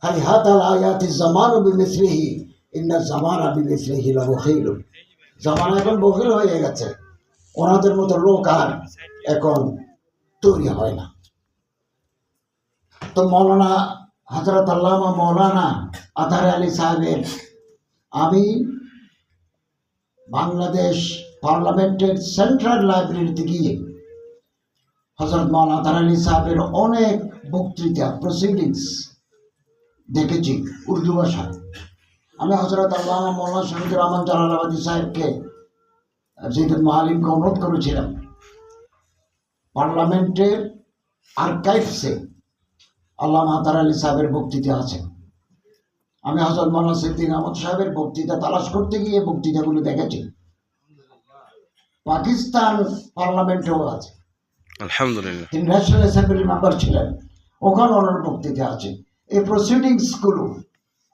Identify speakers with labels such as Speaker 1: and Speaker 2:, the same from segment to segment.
Speaker 1: হাইহাতাল আয়াতি জামানু বিমিসলিহি ইন্না জামানা বিমিসলিহি লাবখিল। জামানা এখন বখিল হয়ে গেছে, ওনাদের মতো লোক আর এখন তৈরি হয় না। তো মৌলানা হযরত আল্লামা মৌলানা আতহার আলী সাহেবের, আমি বাংলাদেশ পার্লামেন্টের সেন্ট্রাল লাইব্রেরিতে গিয়ে হযরত মৌলানা আতহার আলী সাহেবের অনেক বক্তৃতা প্রসিডিংস দেখেছি উর্দু ভাষায়। আমি হযরত আল্লামা মৌলানা শফিকুর রহমান জালালাবাদী সাহেবকে, সৈয়দ মুআল্লিমকে অনুরোধ করেছিলাম পার্লামেন্টের আর্কাইভসে আল্লামা আতহার আলী সাহেবের বক্তৃতা আছে। আমি হযরত মৌলানা সিদ্দিক আহমদ সাহেবের বক্তৃতা তালাশ করতে গিয়ে বক্তৃতাগুলো দেখেছি। পাকিস্তান পার্লামেন্টেও আছে, আলহামদুলিল্লাহ, তিনি ন্যাশনাল অ্যাসেম্বলির মেম্বার ছিলেন, ওখানে ওনার বক্তৃতা আছে। এই প্রসিডিংসগুলো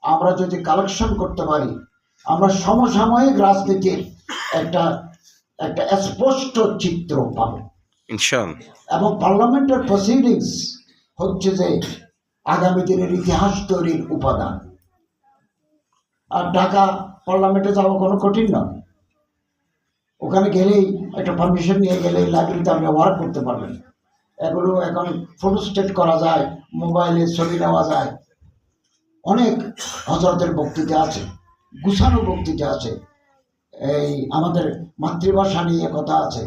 Speaker 1: আমরা যদি কালেকশন করতে পারি, আমরা সমসাময়িক রাজনীতির একটা একটা স্পষ্ট চিত্র পাব ইনশাআল্লাহ। এবং পার্লামেন্টের প্রসিডিংস হচ্ছে যে আগামী দিনের ইতিহাস তৈরির উপাদান। আর ঢাকা পার্লামেন্টে যাওয়া কোনো কঠিন নয়, ওখানে গেলেই একটা পারমিশন নিয়ে গেলেই লাইব্রেরিতে আপনি ওয়ার্ক করতে পারবেন। এগুলো এখন ফটোস্টেট করা যায়, মোবাইলে ছবি নেওয়া যায়। অনেক হযরতের বক্তৃতা আছে, গুছানো বক্তৃতা আছে। এই আমাদের মাতৃভাষা নিয়ে কথা আছে,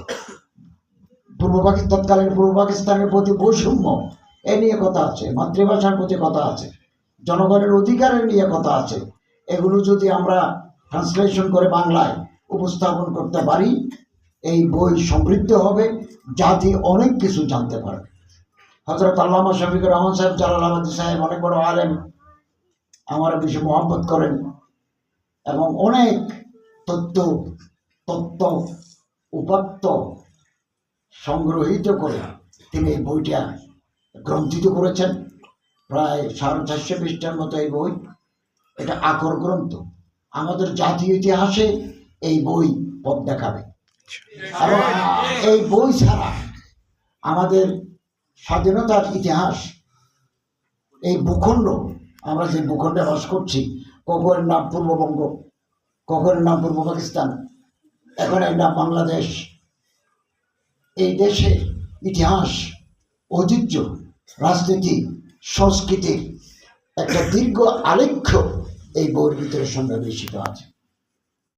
Speaker 1: তৎকালীন পূর্ব পাকিস্তানের প্রতি বৈষম্য এ নিয়ে কথা আছে, মাতৃভাষার প্রতি কথা আছে, জনগণের অধিকারের নিয়ে কথা আছে। এগুলো যদি আমরা ট্রান্সলেশন করে বাংলায় উপস্থাপন করতে পারি, এই বই সমৃদ্ধ হবে, জাতি অনেক কিছু জানতে পারবে। হযরত আল্লামা শফিকুর রহমান সাহেব জালালাবাদী সাহেব অনেক বড় আলেম, আমার বেশি মহব্বত করেন এবং অনেক তত্ত্ব উপাত্ত সংগ্রহীত করে তিনি এই বইটা গ্রন্থিত করেছেন। প্রায় 450 পৃষ্ঠার মতো এই বই। এটা আকর গ্রন্থ, আমাদের জাতীয় ইতিহাসে এই বই পথ দেখাবে। এবং এই বই ছাড়া আমাদের স্বাধীনতার ইতিহাস, এই ভূখণ্ড, আমরা যে ভূখণ্ডে বাস করছি, কখনের নাম পূর্ববঙ্গ, কখনের নাম পূর্ব পাকিস্তান, এখন এর নাম বাংলাদেশ। এই দেশের ইতিহাস, ঐতিহ্য, রাজনীতি, সংস্কৃতির একটা দীর্ঘ আলেখ্য এই বইয়ের ভিতরে সন্নিবেশিত আছে।